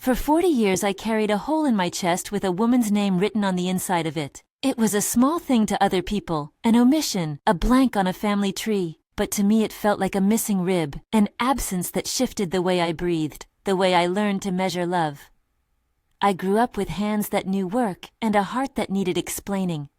For 40 years I carried a hole in my chest with a woman's name written on the inside of it. It was a small thing to other people, an omission, a blank on a family tree, but to me it felt like a missing rib, an absence that shifted the way I breathed, the way I learned to measure love. I grew up with hands that knew work and a heart that needed explaining.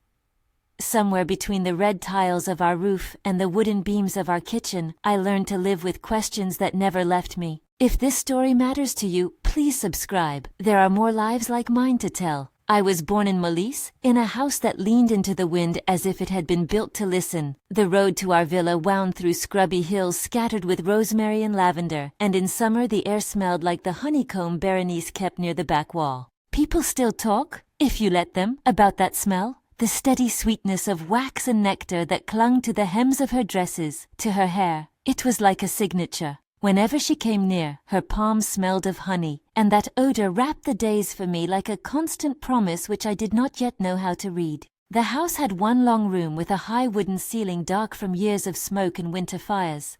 Somewhere between the red tiles of our roof and the wooden beams of our kitchen, I learned to live with questions that never left me. If this story matters to you, please subscribe. There are more lives like mine to tell. I was born in Molise, in a house that leaned into the wind as if it had been built to listen. The road to our villa wound through scrubby hills scattered with rosemary and lavender, and in summer the air smelled like the honeycomb Berenice kept near the back wall. People still talk, if you let them, about that smell. The steady sweetness of wax and nectar that clung to the hems of her dresses, to her hair. It was like a signature. Whenever she came near, her palms smelled of honey, and that odor wrapped the days for me like a constant promise which I did not yet know how to read. The house had one long room with a high wooden ceiling dark from years of smoke and winter fires.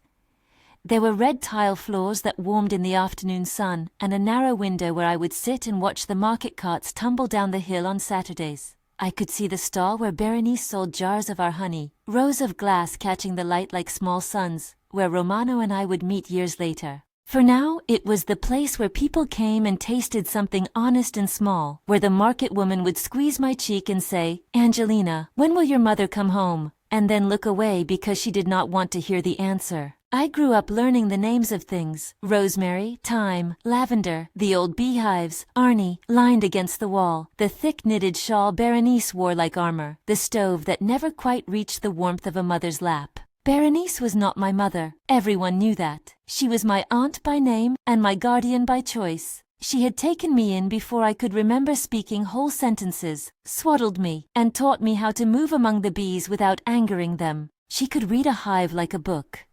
There were red tile floors that warmed in the afternoon sun, and a narrow window where I would sit and watch the market carts tumble down the hill on Saturdays. I could see the stall where Berenice sold jars of our honey, rows of glass catching the light like small suns, where Romano and I would meet years later. For now, it was the place where people came and tasted something honest and small, where the market woman would squeeze my cheek and say, "Angelina, when will your mother come home?" and then look away because she did not want to hear the answer. I grew up learning the names of things: rosemary, thyme, lavender, the old beehives, Arnie, lined against the wall, the thick knitted shawl Berenice wore like armor, the stove that never quite reached the warmth of a mother's lap. Berenice was not my mother. Everyone knew that. She was my aunt by name and my guardian by choice. She had taken me in before I could remember speaking whole sentences, swaddled me, and taught me how to move among the bees without angering them. She could read a hive like a book.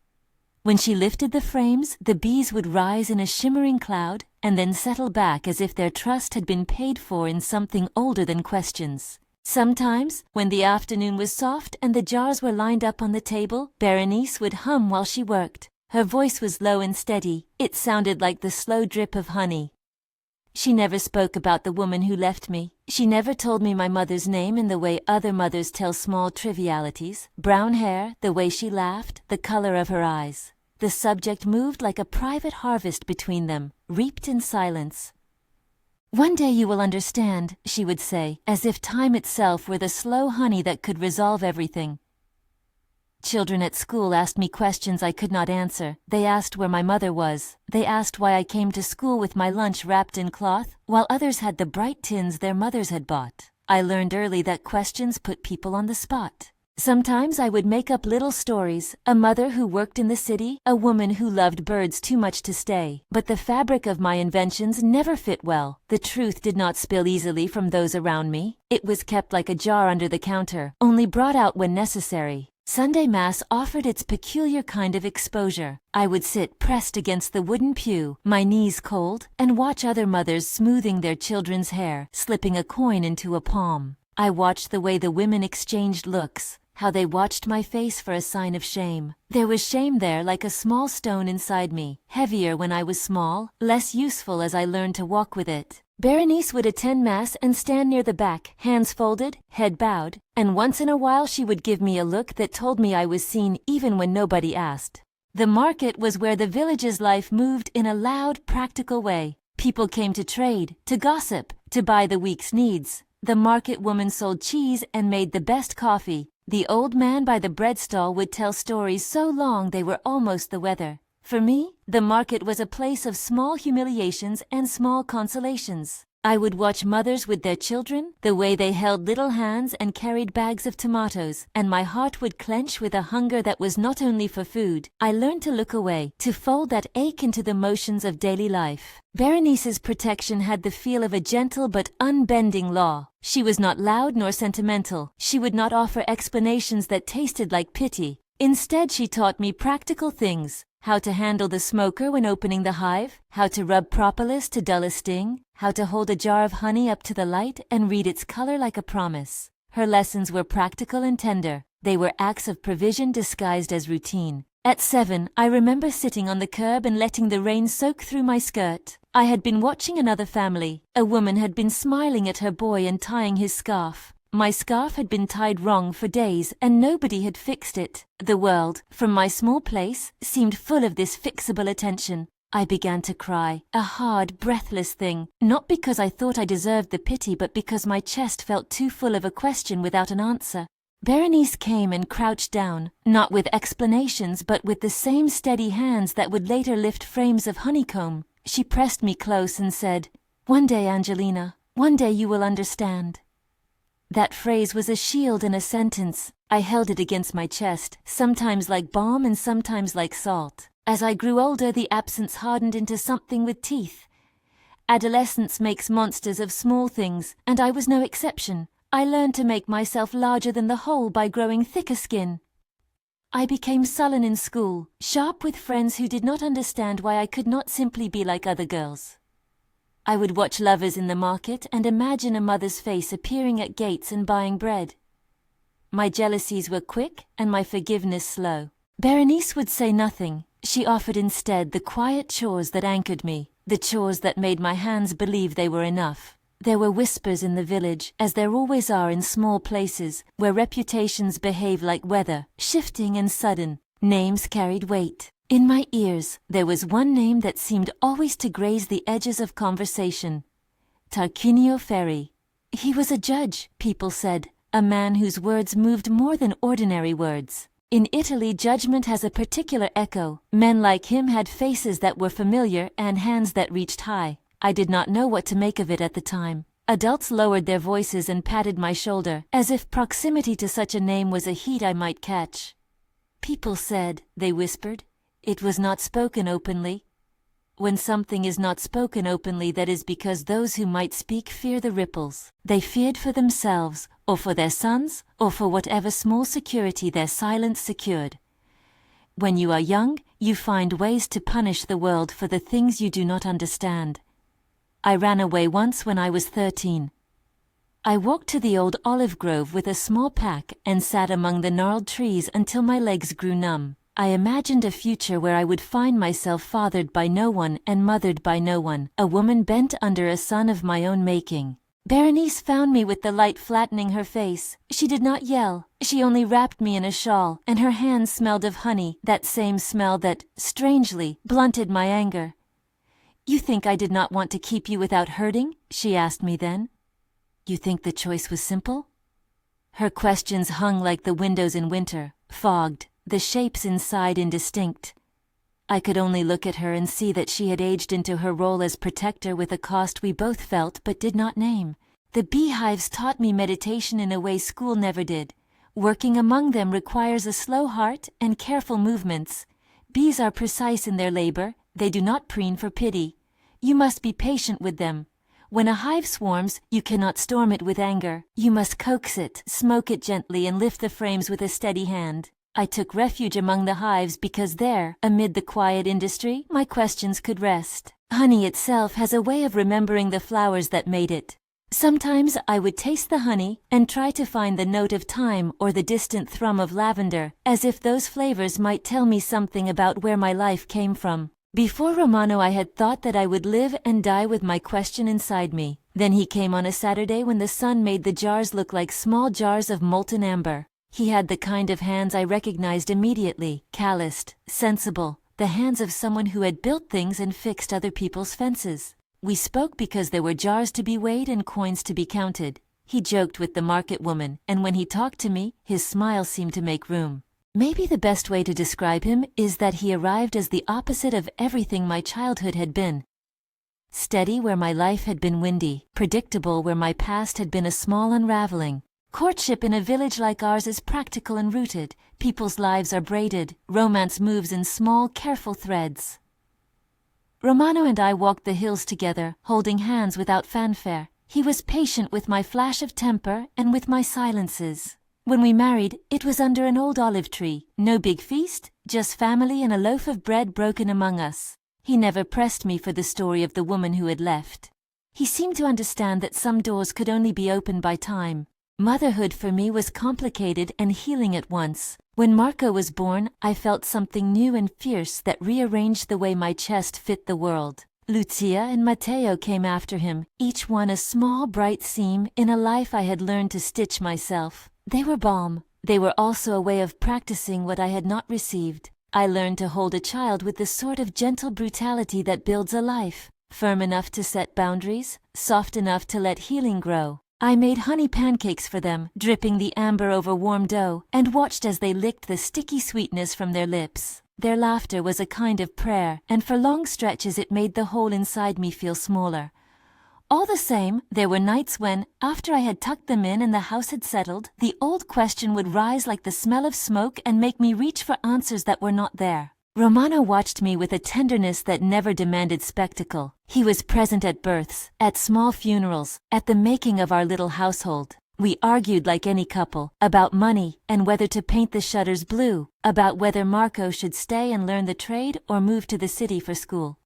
When she lifted the frames, the bees would rise in a shimmering cloud and then settle back as if their trust had been paid for in something older than questions. Sometimes, when the afternoon was soft and the jars were lined up on the table, Berenice would hum while she worked. Her voice was low and steady. It sounded like the slow drip of honey. She never spoke about the woman who left me. She never told me my mother's name in the way other mothers tell small trivialities. Brown hair, the way she laughed, the color of her eyes. The subject moved like a private harvest between them, reaped in silence. "One day you will understand," she would say, as if time itself were the slow honey that could resolve everything. Children at school asked me questions I could not answer. They asked where my mother was. They asked why I came to school with my lunch wrapped in cloth, while others had the bright tins their mothers had bought. I learned early that questions put people on the spot. Sometimes I would make up little stories, a mother who worked in the city, a woman who loved birds too much to stay. But the fabric of my inventions never fit well. The truth did not spill easily from those around me. It was kept like a jar under the counter, only brought out when necessary. Sunday Mass offered its peculiar kind of exposure. I would sit pressed against the wooden pew, my knees cold, and watch other mothers smoothing their children's hair, slipping a coin into a palm. I watched the way the women exchanged looks, how they watched my face for a sign of shame. There was shame there like a small stone inside me, heavier when I was small, less useful as I learned to walk with it. Berenice would attend Mass and stand near the back, hands folded, head bowed, and once in a while she would give me a look that told me I was seen even when nobody asked. The market was where the village's life moved in a loud, practical way. People came to trade, to gossip, to buy the week's needs. The market woman sold cheese and made the best coffee. The old man by the bread stall would tell stories so long they were almost the weather. For me, the market was a place of small humiliations and small consolations. I would watch mothers with their children, the way they held little hands and carried bags of tomatoes, and my heart would clench with a hunger that was not only for food. I learned to look away, to fold that ache into the motions of daily life. Berenice's protection had the feel of a gentle but unbending law. She was not loud nor sentimental. She would not offer explanations that tasted like pity. Instead, she taught me practical things. How to handle the smoker when opening the hive, how to rub propolis to dull a sting, how to hold a jar of honey up to the light and read its color like a promise. Her lessons were practical and tender. They were acts of provision disguised as routine. At 7, I remember sitting on the curb and letting the rain soak through my skirt. I had been watching another family. A woman had been smiling at her boy and tying his scarf. My scarf had been tied wrong for days and nobody had fixed it. The world, from my small place, seemed full of this fixable attention. I began to cry, a hard, breathless thing, not because I thought I deserved the pity but because my chest felt too full of a question without an answer. Berenice came and crouched down, not with explanations but with the same steady hands that would later lift frames of honeycomb. She pressed me close and said, "One day, Angelina, one day you will understand." That phrase was a shield in a sentence. I held it against my chest, sometimes like balm and sometimes like salt. As I grew older, the absence hardened into something with teeth. Adolescence makes monsters of small things, and I was no exception. I learned to make myself larger than the whole by growing thicker skin. I became sullen in school, sharp with friends who did not understand why I could not simply be like other girls. I would watch lovers in the market and imagine a mother's face appearing at gates and buying bread. My jealousies were quick and my forgiveness slow. Berenice would say nothing. She offered instead the quiet chores that anchored me, the chores that made my hands believe they were enough. There were whispers in the village, as there always are in small places, where reputations behave like weather, shifting and sudden. Names carried weight. In my ears, there was one name that seemed always to graze the edges of conversation. Tarquinio Ferri. He was a judge, people said, a man whose words moved more than ordinary words. In Italy, judgment has a particular echo. Men like him had faces that were familiar and hands that reached high. I did not know what to make of it at the time. Adults lowered their voices and patted my shoulder, as if proximity to such a name was a heat I might catch. People said, they whispered, it was not spoken openly. When something is not spoken openly, that is because those who might speak fear the ripples. They feared for themselves, or for their sons, or for whatever small security their silence secured. When you are young, you find ways to punish the world for the things you do not understand. I ran away once when I was 13. I walked to the old olive grove with a small pack and sat among the gnarled trees until my legs grew numb. I imagined a future where I would find myself fathered by no one and mothered by no one, a woman bent under a son of my own making. Berenice found me with the light flattening her face. She did not yell. She only wrapped me in a shawl, and her hands smelled of honey, that same smell that, strangely, blunted my anger. "You think I did not want to keep you without hurting?" she asked me then. "You think the choice was simple?" Her questions hung like the windows in winter, fogged, the shapes inside indistinct. I could only look at her and see that she had aged into her role as protector with a cost we both felt but did not name. The beehives taught me meditation in a way school never did. Working among them requires a slow heart and careful movements. Bees are precise in their labor. They do not preen for pity. You must be patient with them. When a hive swarms, you cannot storm it with anger. You must coax it, smoke it gently, and lift the frames with a steady hand. I took refuge among the hives because there, amid the quiet industry, my questions could rest. Honey itself has a way of remembering the flowers that made it. Sometimes I would taste the honey and try to find the note of thyme or the distant thrum of lavender, as if those flavors might tell me something about where my life came from. Before Romano, I had thought that I would live and die with my question inside me. Then he came on a Saturday when the sun made the jars look like small jars of molten amber. He had the kind of hands I recognized immediately, calloused, sensible, the hands of someone who had built things and fixed other people's fences. We spoke because there were jars to be weighed and coins to be counted. He joked with the market woman, and when he talked to me, his smile seemed to make room. Maybe the best way to describe him is that he arrived as the opposite of everything my childhood had been. Steady where my life had been windy, predictable where my past had been a small unraveling. Courtship in a village like ours is practical and rooted. People's lives are braided. Romance moves in small, careful threads. Romano and I walked the hills together, holding hands without fanfare. He was patient with my flash of temper and with my silences. When we married, it was under an old olive tree. No big feast, just family and a loaf of bread broken among us. He never pressed me for the story of the woman who had left. He seemed to understand that some doors could only be opened by time. Motherhood for me was complicated and healing at once. When Marco was born, I felt something new and fierce that rearranged the way my chest fit the world. Lucia and Matteo came after him, each one a small bright seam in a life I had learned to stitch myself. They were balm. They were also a way of practicing what I had not received. I learned to hold a child with the sort of gentle brutality that builds a life, firm enough to set boundaries, soft enough to let healing grow. I made honey pancakes for them, dripping the amber over warm dough, and watched as they licked the sticky sweetness from their lips. Their laughter was a kind of prayer, and for long stretches it made the hole inside me feel smaller. All the same, there were nights when, after I had tucked them in and the house had settled, the old question would rise like the smell of smoke and make me reach for answers that were not there. Romano watched me with a tenderness that never demanded spectacle. He was present at births, at small funerals, at the making of our little household. We argued like any couple, about money and whether to paint the shutters blue, about whether Marco should stay and learn the trade or move to the city for school.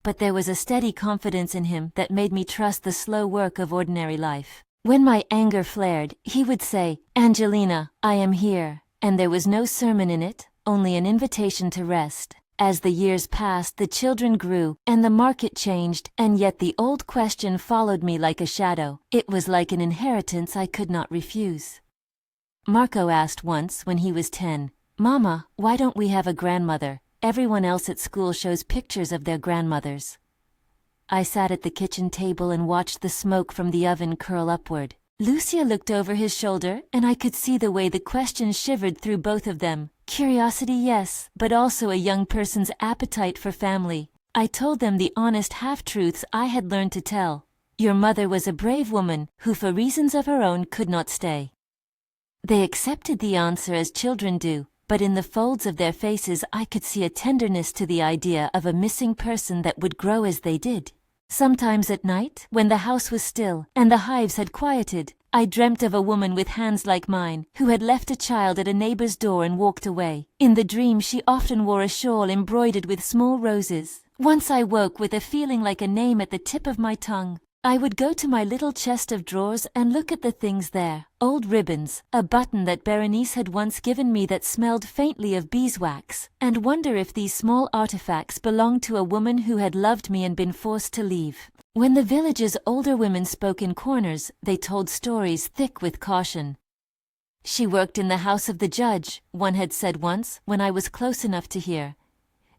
But there was a steady confidence in him that made me trust the slow work of ordinary life. When my anger flared, he would say, "Angelina, I am here," and there was no sermon in it, only an invitation to rest. As the years passed, the children grew, and the market changed, and yet the old question followed me like a shadow. It was like an inheritance I could not refuse. Marco asked once, when he was 10, "Mama, why don't we have a grandmother? Everyone else at school shows pictures of their grandmothers." I sat at the kitchen table and watched the smoke from the oven curl upward. Lucia looked over his shoulder, and I could see the way the question shivered through both of them. Curiosity, yes, but also a young person's appetite for family. I told them the honest half-truths I had learned to tell. Your mother was a brave woman, who for reasons of her own could not stay. They accepted the answer as children do, but in the folds of their faces I could see a tenderness to the idea of a missing person that would grow as they did. Sometimes at night, when the house was still, and the hives had quieted, I dreamt of a woman with hands like mine, who had left a child at a neighbor's door and walked away. In the dream she often wore a shawl embroidered with small roses. Once I woke with a feeling like a name at the tip of my tongue. I would go to my little chest of drawers and look at the things there. Old ribbons, a button that Berenice had once given me that smelled faintly of beeswax, and wonder if these small artifacts belonged to a woman who had loved me and been forced to leave. When the village's older women spoke in corners, they told stories thick with caution. "She worked in the house of the judge," one had said once, when I was close enough to hear.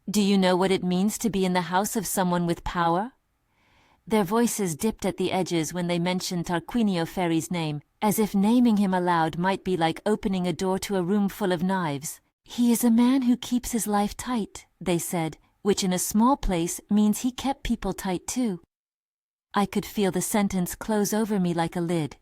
"Do you know what it means to be in the house of someone with power?" Their voices dipped at the edges when they mentioned Tarquinio Ferri's name, as if naming him aloud might be like opening a door to a room full of knives. "He is a man who keeps his life tight," they said, which in a small place means he kept people tight too. I could feel the sentence close over me like a lid.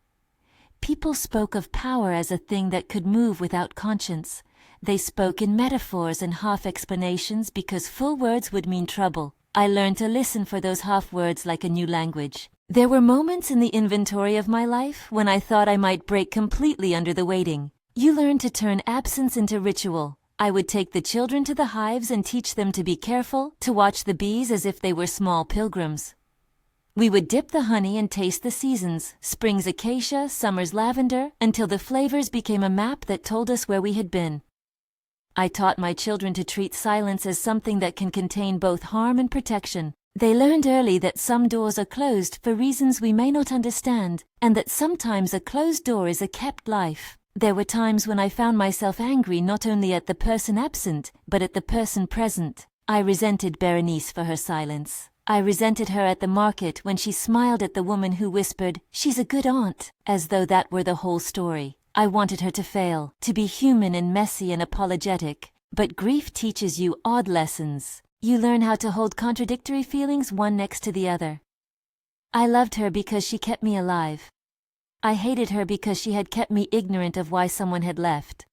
People spoke of power as a thing that could move without conscience. They spoke in metaphors and half-explanations because full words would mean trouble. I learned to listen for those half-words like a new language. There were moments in the inventory of my life when I thought I might break completely under the weighting. You learn to turn absence into ritual. I would take the children to the hives and teach them to be careful, to watch the bees as if they were small pilgrims. We would dip the honey and taste the seasons, spring's acacia, summer's lavender, until the flavors became a map that told us where we had been. I taught my children to treat silence as something that can contain both harm and protection. They learned early that some doors are closed for reasons we may not understand, and that sometimes a closed door is a kept life. There were times when I found myself angry not only at the person absent, but at the person present. I resented Berenice for her silence. I resented her at the market when she smiled at the woman who whispered, "She's a good aunt," as though that were the whole story. I wanted her to fail, to be human and messy and apologetic. But grief teaches you odd lessons. You learn how to hold contradictory feelings one next to the other. I loved her because she kept me alive. I hated her because she had kept me ignorant of why someone had left.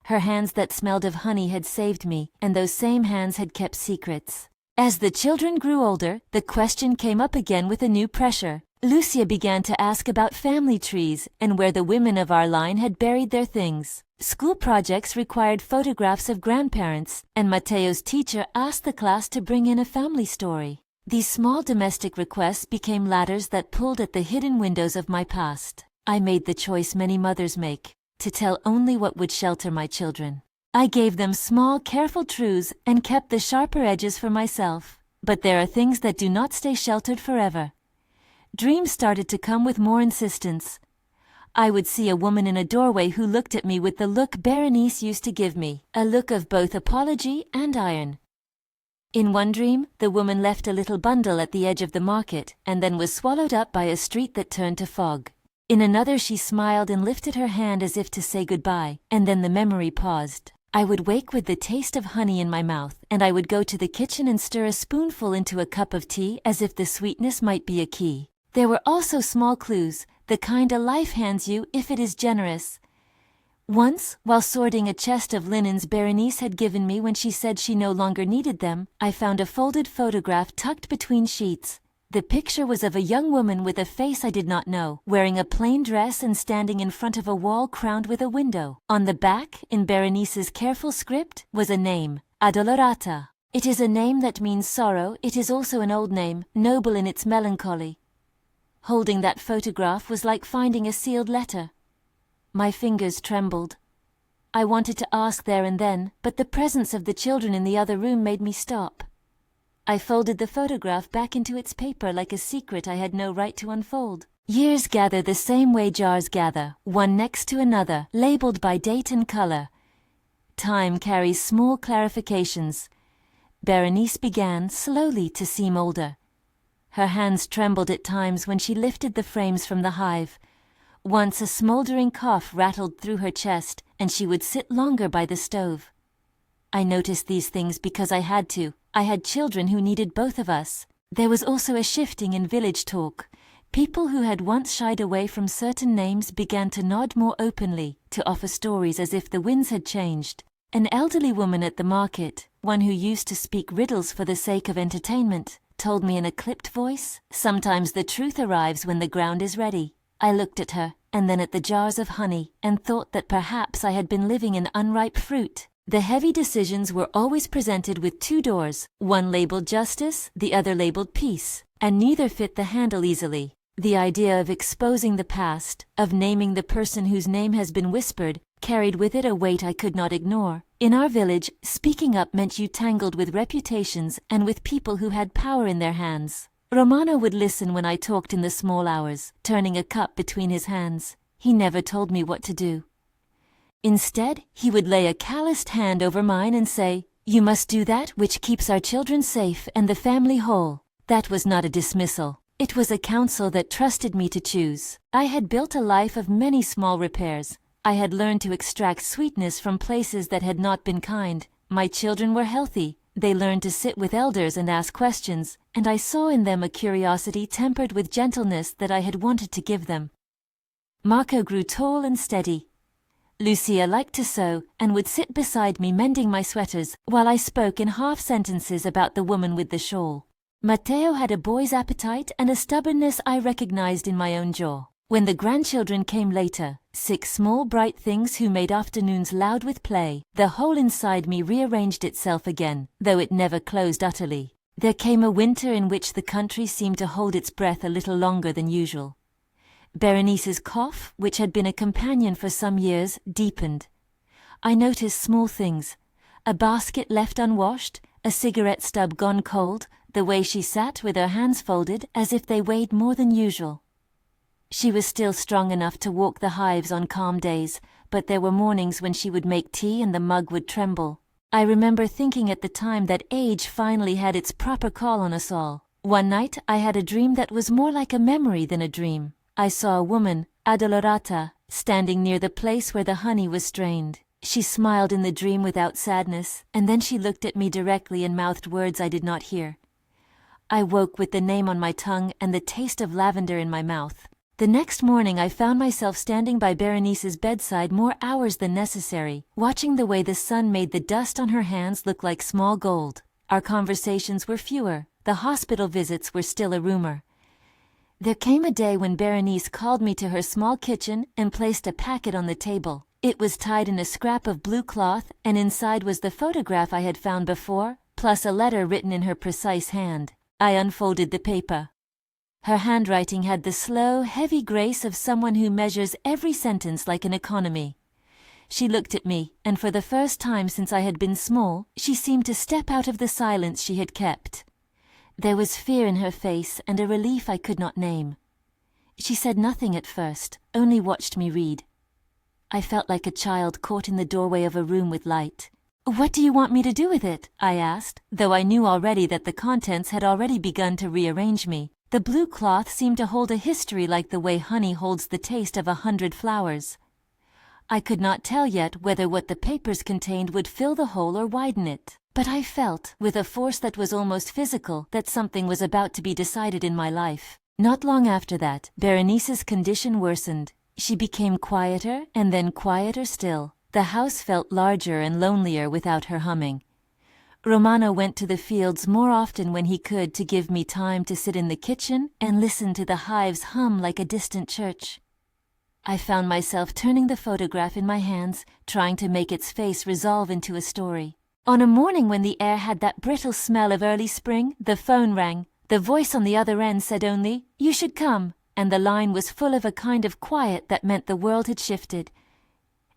Her hands that smelled of honey had saved me, and those same hands had kept secrets. As the children grew older, the question came up again with a new pressure. Lucia began to ask about family trees and where the women of our line had buried their things. School projects required photographs of grandparents, and Matteo's teacher asked the class to bring in a family story. These small domestic requests became ladders that pulled at the hidden windows of my past. I made the choice many mothers make, to tell only what would shelter my children. I gave them small, careful truths and kept the sharper edges for myself. But there are things that do not stay sheltered forever. Dreams started to come with more insistence. I would see a woman in a doorway who looked at me with the look Berenice used to give me, a look of both apology and iron. In one dream, the woman left a little bundle at the edge of the market and then was swallowed up by a street that turned to fog. In another, she smiled and lifted her hand as if to say goodbye, and then the memory paused. I would wake with the taste of honey in my mouth, and I would go to the kitchen and stir a spoonful into a cup of tea as if the sweetness might be a key. There were also small clues, the kind a life hands you if it is generous. Once, while sorting a chest of linens Berenice had given me when she said she no longer needed them, I found a folded photograph tucked between sheets. The picture was of a young woman with a face I did not know, wearing a plain dress and standing in front of a wall crowned with a window. On the back, in Berenice's careful script, was a name, Addolorata. It is a name that means sorrow. It is also an old name, noble in its melancholy. Holding that photograph was like finding a sealed letter. My fingers trembled. I wanted to ask there and then, but the presence of the children in the other room made me stop. I folded the photograph back into its paper like a secret I had no right to unfold. Years gather the same way jars gather, one next to another, labeled by date and color. Time carries small clarifications. Berenice began, slowly, to seem older. Her hands trembled at times when she lifted the frames from the hive. Once a smoldering cough rattled through her chest, and she would sit longer by the stove. I noticed these things because I had to. I had children who needed both of us. There was also a shifting in village talk. People who had once shied away from certain names began to nod more openly, to offer stories as if the winds had changed. An elderly woman at the market, one who used to speak riddles for the sake of entertainment, told me in a clipped voice, "Sometimes the truth arrives when the ground is ready." I looked at her, and then at the jars of honey, and thought that perhaps I had been living in unripe fruit. The heavy decisions were always presented with two doors, one labeled justice, the other labeled peace, and neither fit the handle easily. The idea of exposing the past, of naming the person whose name has been whispered, carried with it a weight I could not ignore. In our village, speaking up meant you tangled with reputations and with people who had power in their hands. Romano would listen when I talked in the small hours, turning a cup between his hands. He never told me what to do. Instead, he would lay a calloused hand over mine and say, "You must do that which keeps our children safe and the family whole." That was not a dismissal. It was a counsel that trusted me to choose. I had built a life of many small repairs. I had learned to extract sweetness from places that had not been kind. My children were healthy. They learned to sit with elders and ask questions, and I saw in them a curiosity tempered with gentleness that I had wanted to give them. Marco grew tall and steady. Lucia liked to sew and would sit beside me mending my sweaters while I spoke in half sentences about the woman with the shawl. Matteo had a boy's appetite and a stubbornness I recognized in my own jaw. When the grandchildren came later, 6 small bright things who made afternoons loud with play, the whole inside me rearranged itself again, though it never closed utterly. There came a winter in which the country seemed to hold its breath a little longer than usual. Berenice's cough, which had been a companion for some years, deepened. I noticed small things: a basket left unwashed, a cigarette stub gone cold, the way she sat with her hands folded as if they weighed more than usual. She was still strong enough to walk the hives on calm days, but there were mornings when she would make tea and the mug would tremble. I remember thinking at the time that age finally had its proper call on us all. One night I had a dream that was more like a memory than a dream. I saw a woman, Addolorata, standing near the place where the honey was strained. She smiled in the dream without sadness, and then she looked at me directly and mouthed words I did not hear. I woke with the name on my tongue and the taste of lavender in my mouth. The next morning I found myself standing by Berenice's bedside more hours than necessary, watching the way the sun made the dust on her hands look like small gold. Our conversations were fewer. The hospital visits were still a rumor. There came a day when Berenice called me to her small kitchen and placed a packet on the table. It was tied in a scrap of blue cloth, and inside was the photograph I had found before, plus a letter written in her precise hand. I unfolded the paper. Her handwriting had the slow, heavy grace of someone who measures every sentence like an economy. She looked at me, and for the first time since I had been small, she seemed to step out of the silence she had kept. There was fear in her face and a relief I could not name. She said nothing at first, only watched me read. I felt like a child caught in the doorway of a room with light. "What do you want me to do with it?" I asked, though I knew already that the contents had already begun to rearrange me. The blue cloth seemed to hold a history like the way honey holds the taste of 100 flowers. I could not tell yet whether what the papers contained would fill the hole or widen it, but I felt, with a force that was almost physical, that something was about to be decided in my life. Not long after that, Berenice's condition worsened. She became quieter and then quieter still. The house felt larger and lonelier without her humming. Romano went to the fields more often when he could to give me time to sit in the kitchen and listen to the hives hum like a distant church. I found myself turning the photograph in my hands, trying to make its face resolve into a story. On a morning when the air had that brittle smell of early spring, the phone rang. The voice on the other end said only, "You should come," and the line was full of a kind of quiet that meant the world had shifted.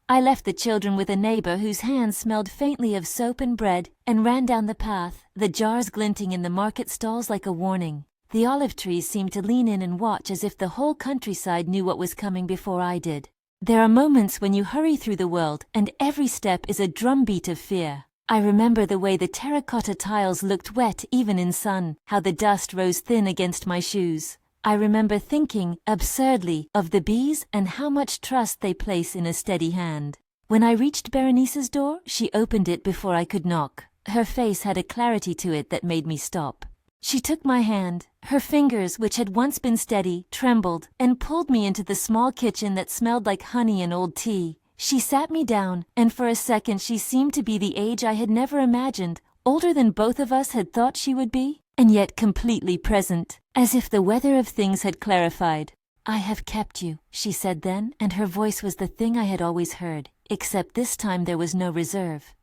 I left the children with a neighbor whose hands smelled faintly of soap and bread, and ran down the path, the jars glinting in the market stalls like a warning. The olive trees seemed to lean in and watch as if the whole countryside knew what was coming before I did. There are moments when you hurry through the world, and every step is a drumbeat of fear. I remember the way the terracotta tiles looked wet even in sun, how the dust rose thin against my shoes. I remember thinking, absurdly, of the bees and how much trust they place in a steady hand. When I reached Berenice's door, she opened it before I could knock. Her face had a clarity to it that made me stop. She took my hand. Her fingers, which had once been steady, trembled, and pulled me into the small kitchen that smelled like honey and old tea. She sat me down, and for a second she seemed to be the age I had never imagined, older than both of us had thought she would be, and yet completely present, as if the weather of things had clarified. "I have kept you," she said then, and her voice was the thing I had always heard, except this time there was no reserve.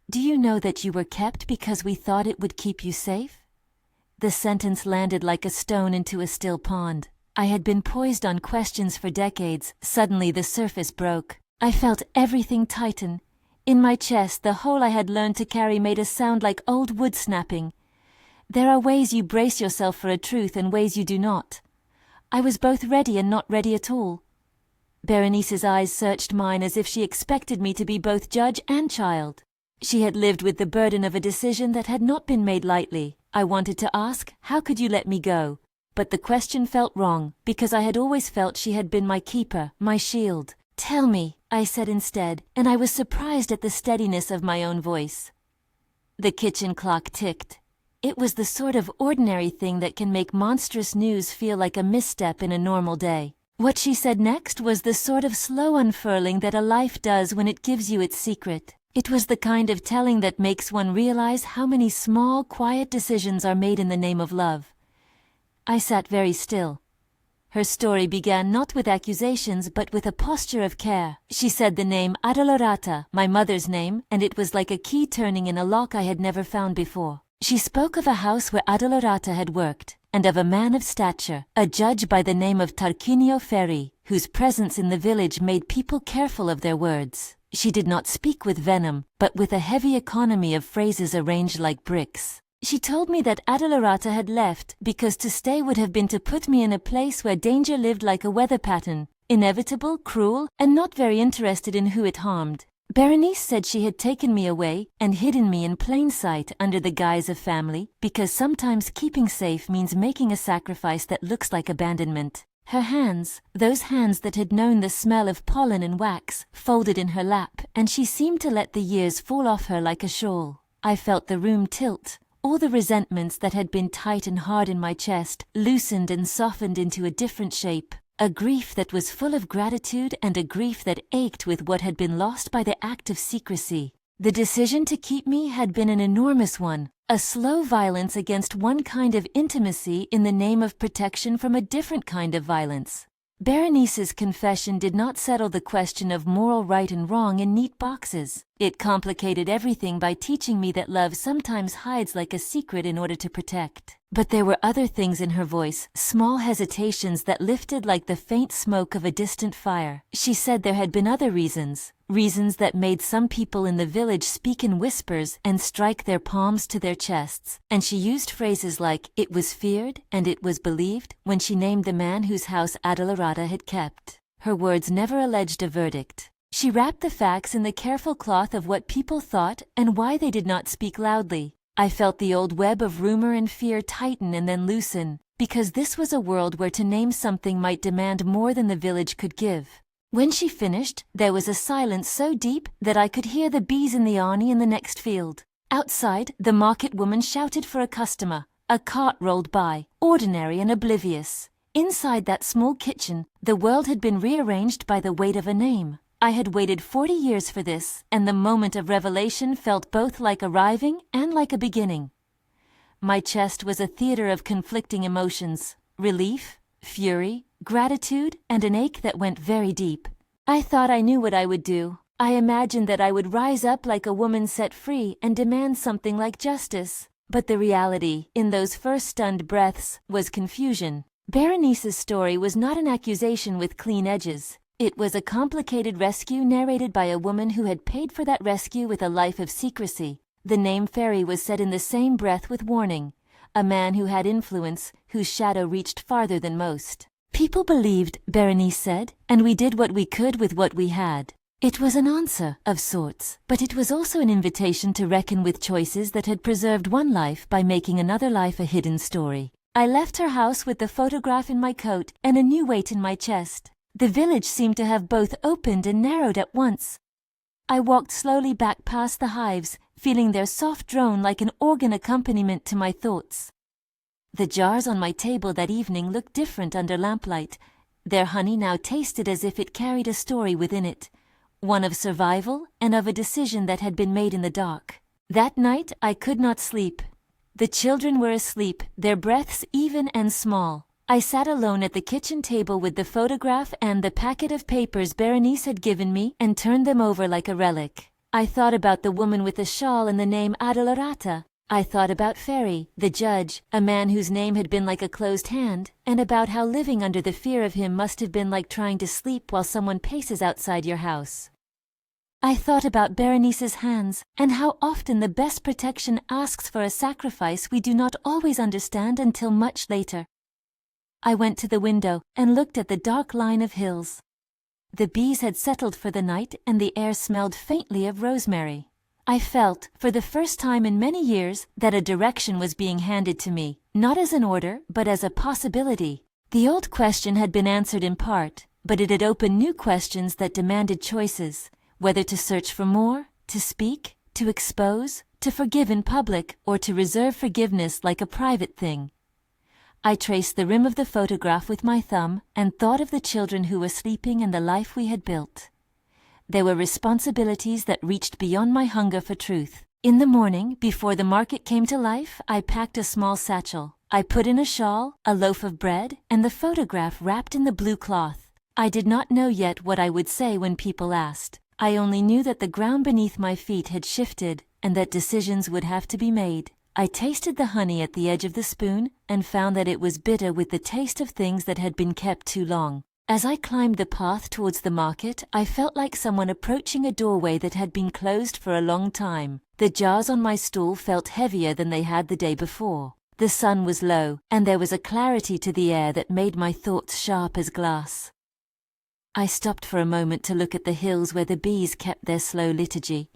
"Do you know that you were kept because we thought it would keep you safe?" The sentence landed like a stone into a still pond. I had been poised on questions for decades. Suddenly the surface broke. I felt everything tighten. In my chest, the hole I had learned to carry made a sound like old wood snapping. There are ways you brace yourself for a truth and ways you do not. I was both ready and not ready at all. Berenice's eyes searched mine as if she expected me to be both judge and child. She had lived with the burden of a decision that had not been made lightly. I wanted to ask, "How could you let me go?" But the question felt wrong, because I had always felt she had been my keeper, my shield. "Tell me," I said instead, and I was surprised at the steadiness of my own voice. The kitchen clock ticked. It was the sort of ordinary thing that can make monstrous news feel like a misstep in a normal day. What she said next was the sort of slow unfurling that a life does when it gives you its secret. It was the kind of telling that makes one realize how many small, quiet decisions are made in the name of love. I sat very still. Her story began not with accusations but with a posture of care. She said the name Addolorata, my mother's name, and it was like a key turning in a lock I had never found before. She spoke of a house where Addolorata had worked, and of a man of stature, a judge by the name of Tarquinio Ferri, whose presence in the village made people careful of their words. She did not speak with venom, but with a heavy economy of phrases arranged like bricks. She told me that Addolorata had left because to stay would have been to put me in a place where danger lived like a weather pattern, inevitable, cruel, and not very interested in who it harmed. Berenice said she had taken me away and hidden me in plain sight under the guise of family, because sometimes keeping safe means making a sacrifice that looks like abandonment. Her hands, those hands that had known the smell of pollen and wax, folded in her lap, and she seemed to let the years fall off her like a shawl. I felt the room tilt. All the resentments that had been tight and hard in my chest loosened and softened into a different shape. A grief that was full of gratitude and a grief that ached with what had been lost by the act of secrecy. The decision to keep me had been an enormous one, a slow violence against one kind of intimacy in the name of protection from a different kind of violence. Berenice's confession did not settle the question of moral right and wrong in neat boxes. It complicated everything by teaching me that love sometimes hides like a secret in order to protect. But there were other things in her voice, small hesitations that lifted like the faint smoke of a distant fire. She said there had been other reasons that made some people in the village speak in whispers and strike their palms to their chests, and she used phrases like, "It was feared," and "it was believed," when she named the man whose house Adelarata had kept. Her words never alleged a verdict. She wrapped the facts in the careful cloth of what people thought and why they did not speak loudly. I felt the old web of rumor and fear tighten and then loosen, because this was a world where to name something might demand more than the village could give. When she finished, there was a silence so deep that I could hear the bees in the awni in the next field. Outside, the market woman shouted for a customer. A cart rolled by, ordinary and oblivious. Inside that small kitchen, the world had been rearranged by the weight of a name. I had waited 40 years for this, and the moment of revelation felt both like arriving and like a beginning. My chest was a theater of conflicting emotions, relief, fury, gratitude, and an ache that went very deep. I thought I knew what I would do. I imagined that I would rise up like a woman set free and demand something like justice. But the reality, in those first stunned breaths, was confusion. Berenice's story was not an accusation with clean edges. It was a complicated rescue narrated by a woman who had paid for that rescue with a life of secrecy. The name Ferry was said in the same breath with warning. A man who had influence, whose shadow reached farther than most. People believed, Berenice said, and we did what we could with what we had. It was an answer, of sorts, but it was also an invitation to reckon with choices that had preserved one life by making another life a hidden story. I left her house with the photograph in my coat and a new weight in my chest. The village seemed to have both opened and narrowed at once. I walked slowly back past the hives, feeling their soft drone like an organ accompaniment to my thoughts. The jars on my table that evening looked different under lamplight. Their honey now tasted as if it carried a story within it, one of survival and of a decision that had been made in the dark. That night I could not sleep. The children were asleep, their breaths even and small. I sat alone at the kitchen table with the photograph and the packet of papers Berenice had given me and turned them over like a relic. I thought about the woman with the shawl and the name Adelarata. I thought about Ferry, the judge, a man whose name had been like a closed hand, and about how living under the fear of him must have been like trying to sleep while someone paces outside your house. I thought about Berenice's hands, and how often the best protection asks for a sacrifice we do not always understand until much later. I went to the window and looked at the dark line of hills. The bees had settled for the night and the air smelled faintly of rosemary. I felt, for the first time in many years, that a direction was being handed to me, not as an order, but as a possibility. The old question had been answered in part, but it had opened new questions that demanded choices, whether to search for more, to speak, to expose, to forgive in public, or to reserve forgiveness like a private thing. I traced the rim of the photograph with my thumb and thought of the children who were sleeping and the life we had built. There were responsibilities that reached beyond my hunger for truth. In the morning, before the market came to life, I packed a small satchel. I put in a shawl, a loaf of bread, and the photograph wrapped in the blue cloth. I did not know yet what I would say when people asked. I only knew that the ground beneath my feet had shifted and that decisions would have to be made. I tasted the honey at the edge of the spoon and found that it was bitter with the taste of things that had been kept too long. As I climbed the path towards the market, I felt like someone approaching a doorway that had been closed for a long time. The jars on my stool felt heavier than they had the day before. The sun was low, and there was a clarity to the air that made my thoughts sharp as glass. I stopped for a moment to look at the hills where the bees kept their slow liturgy.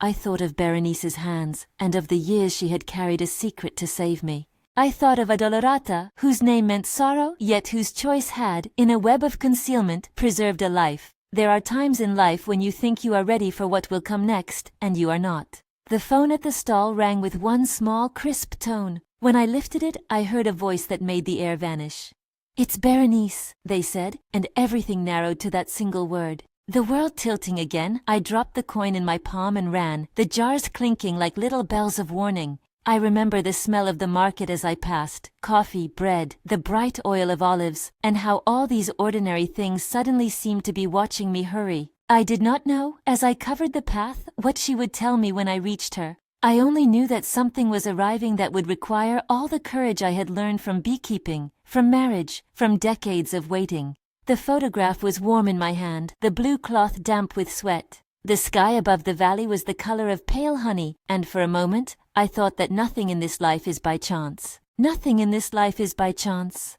I thought of Berenice's hands, and of the years she had carried a secret to save me. I thought of Adelarata, whose name meant sorrow, yet whose choice had, in a web of concealment, preserved a life. There are times in life when you think you are ready for what will come next, and you are not. The phone at the stall rang with one small, crisp tone. When I lifted it, I heard a voice that made the air vanish. "It's Berenice," they said, and everything narrowed to that single word. The world tilting again, I dropped the coin in my palm and ran, the jars clinking like little bells of warning. I remember the smell of the market as I passed, coffee, bread, the bright oil of olives, and how all these ordinary things suddenly seemed to be watching me hurry. I did not know, as I covered the path, what she would tell me when I reached her. I only knew that something was arriving that would require all the courage I had learned from beekeeping, from marriage, from decades of waiting. The photograph was warm in my hand, the blue cloth damp with sweat. The sky above the valley was the color of pale honey, and for a moment, I thought that nothing in this life is by chance. Nothing in this life is by chance.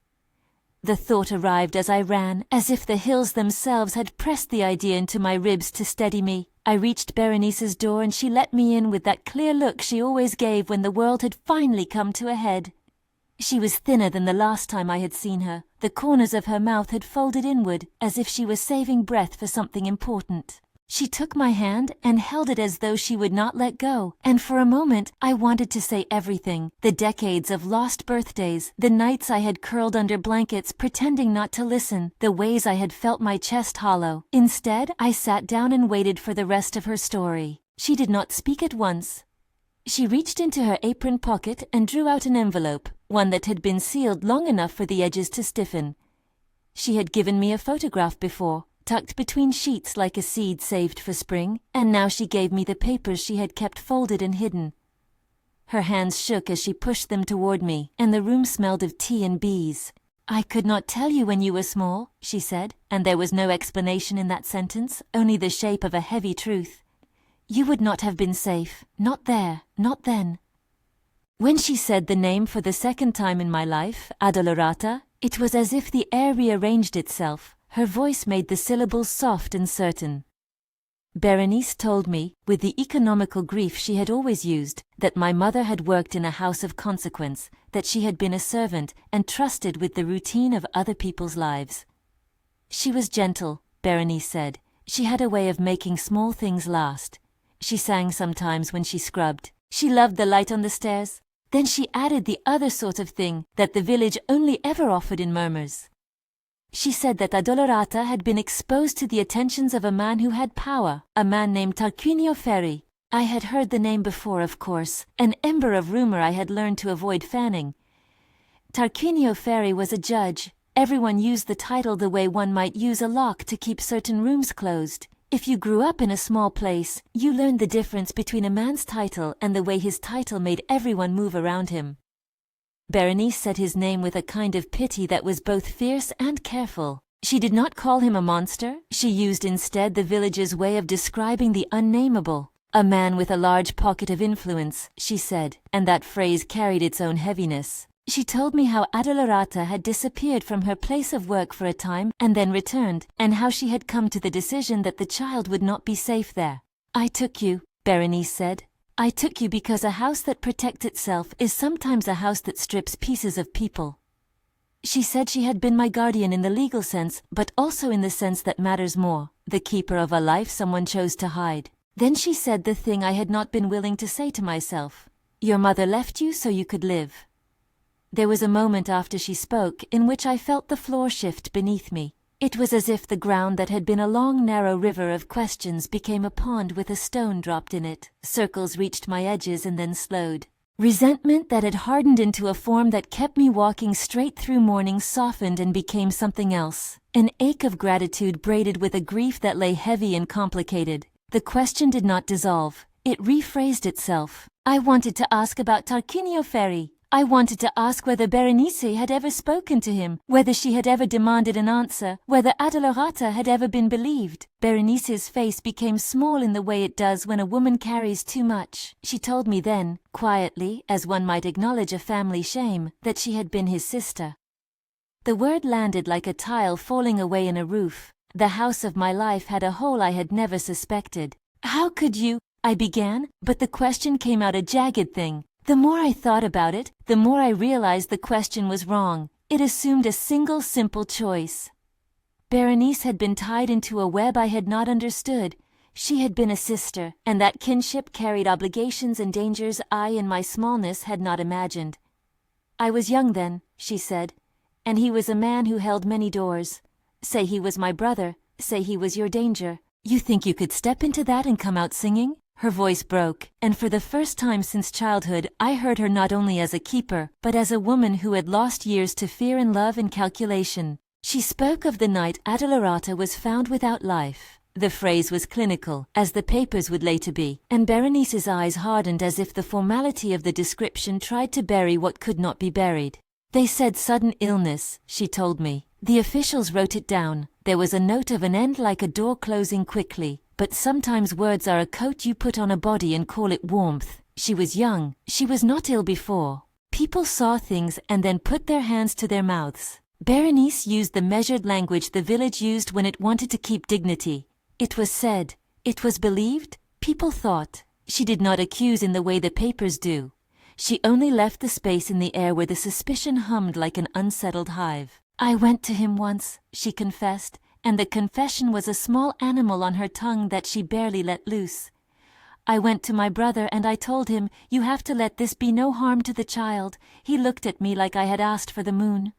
The thought arrived as I ran, as if the hills themselves had pressed the idea into my ribs to steady me. I reached Berenice's door and she let me in with that clear look she always gave when the world had finally come to a head. She was thinner than the last time I had seen her. The corners of her mouth had folded inward, as if she was saving breath for something important. She took my hand and held it as though she would not let go, and for a moment I wanted to say everything. The decades of lost birthdays, the nights I had curled under blankets pretending not to listen, the ways I had felt my chest hollow. Instead, I sat down and waited for the rest of her story. She did not speak at once. She reached into her apron pocket and drew out an envelope, one that had been sealed long enough for the edges to stiffen. She had given me a photograph before, tucked between sheets like a seed saved for spring, and now she gave me the papers she had kept folded and hidden. Her hands shook as she pushed them toward me, and the room smelled of tea and bees. "I could not tell you when you were small," she said, and there was no explanation in that sentence, only the shape of a heavy truth. "You would not have been safe, not there, not then." When she said the name for the second time in my life, Adolorata, it was as if the air rearranged itself. Her voice made the syllables soft and certain. Berenice told me, with the economical grief she had always used, that my mother had worked in a house of consequence, that she had been a servant and trusted with the routine of other people's lives. She was gentle, Berenice said. She had a way of making small things last. She sang sometimes when she scrubbed. She loved the light on the stairs. Then she added the other sort of thing that the village only ever offered in murmurs. She said that Adolorata had been exposed to the attentions of a man who had power, a man named Tarquinio Ferri. I had heard the name before, of course, an ember of rumor I had learned to avoid fanning. Tarquinio Ferri was a judge. Everyone used the title the way one might use a lock to keep certain rooms closed. If you grew up in a small place, you learned the difference between a man's title and the way his title made everyone move around him. Berenice said his name with a kind of pity that was both fierce and careful. She did not call him a monster, she used instead the village's way of describing the unnameable. A man with a large pocket of influence, she said, and that phrase carried its own heaviness. She told me how Adolorata had disappeared from her place of work for a time and then returned, and how she had come to the decision that the child would not be safe there. "I took you," Berenice said. "I took you because a house that protects itself is sometimes a house that strips pieces of people." She said she had been my guardian in the legal sense, but also in the sense that matters more, the keeper of a life someone chose to hide. Then she said the thing I had not been willing to say to myself. "Your mother left you so you could live." There was a moment after she spoke in which I felt the floor shift beneath me. It was as if the ground that had been a long narrow river of questions became a pond with a stone dropped in it. Circles reached my edges and then slowed. Resentment that had hardened into a form that kept me walking straight through morning softened and became something else. An ache of gratitude braided with a grief that lay heavy and complicated. The question did not dissolve. It rephrased itself. I wanted to ask about Tarquinio Ferri. I wanted to ask whether Berenice had ever spoken to him, whether she had ever demanded an answer, whether Adolorata had ever been believed. Berenice's face became small in the way it does when a woman carries too much. She told me then, quietly, as one might acknowledge a family shame, that she had been his sister. The word landed like a tile falling away in a roof. The house of my life had a hole I had never suspected. "How could you?" I began, but the question came out a jagged thing. The more I thought about it, the more I realized the question was wrong. It assumed a single simple choice. Berenice had been tied into a web I had not understood. She had been a sister, and that kinship carried obligations and dangers I in my smallness had not imagined. "I was young then," she said, "and he was a man who held many doors. Say he was my brother, say he was your danger. You think you could step into that and come out singing?" Her voice broke, and for the first time since childhood I heard her not only as a keeper, but as a woman who had lost years to fear and love and calculation. She spoke of the night Adolorata was found without life. The phrase was clinical, as the papers would later be, and Berenice's eyes hardened as if the formality of the description tried to bury what could not be buried. They said sudden illness, she told me. The officials wrote it down. There was a note of an end like a door closing quickly, but sometimes words are a coat you put on a body and call it warmth. She was young. She was not ill before. People saw things and then put their hands to their mouths. Berenice used the measured language the village used when it wanted to keep dignity. It was said. It was believed. People thought. She did not accuse in the way the papers do. She only left the space in the air where the suspicion hummed like an unsettled hive. I went to him once, she confessed, and the confession was a small animal on her tongue that she barely let loose. I went to my brother and I told him, "You have to let this be no harm to the child." He looked at me like I had asked for the moon.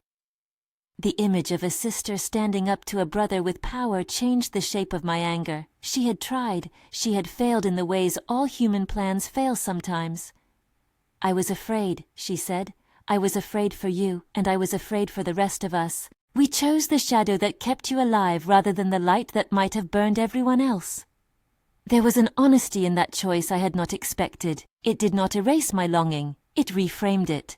The image of a sister standing up to a brother with power changed the shape of my anger. She had tried. She had failed in the ways all human plans fail sometimes. I was afraid, she said. I was afraid for you, and I was afraid for the rest of us. We chose the shadow that kept you alive rather than the light that might have burned everyone else. There was an honesty in that choice I had not expected. It did not erase my longing. It reframed it.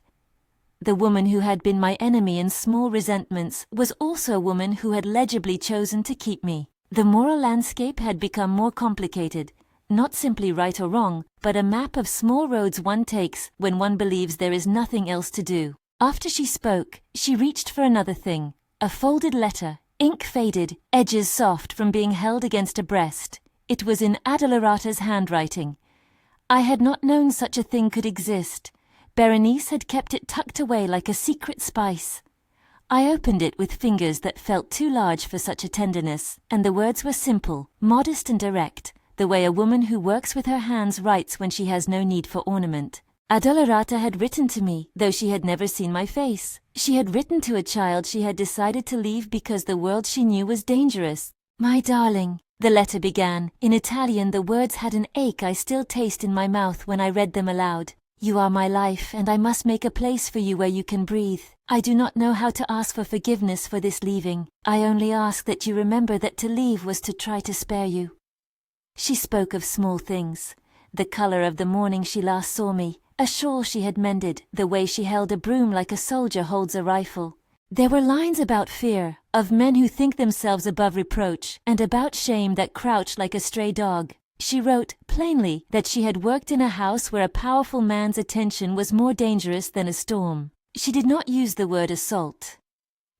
The woman who had been my enemy in small resentments was also a woman who had legibly chosen to keep me. The moral landscape had become more complicated. Not simply right or wrong, but a map of small roads one takes when one believes there is nothing else to do. After she spoke, she reached for another thing. A folded letter, ink faded, edges soft from being held against a breast. It was in Adelarata's handwriting. I had not known such a thing could exist. Berenice had kept it tucked away like a secret spice. I opened it with fingers that felt too large for such a tenderness, and the words were simple, modest and direct, the way a woman who works with her hands writes when she has no need for ornament. Adelarata had written to me, though she had never seen my face. She had written to a child she had decided to leave because the world she knew was dangerous. "My darling," the letter began. In Italian, the words had an ache I still taste in my mouth when I read them aloud. "You are my life, and I must make a place for you where you can breathe. I do not know how to ask for forgiveness for this leaving. I only ask that you remember that to leave was to try to spare you." She spoke of small things. The color of the morning she last saw me, a shawl she had mended, the way she held a broom like a soldier holds a rifle. There were lines about fear, of men who think themselves above reproach, and about shame that crouch like a stray dog. She wrote, plainly, that she had worked in a house where a powerful man's attention was more dangerous than a storm. She did not use the word assault.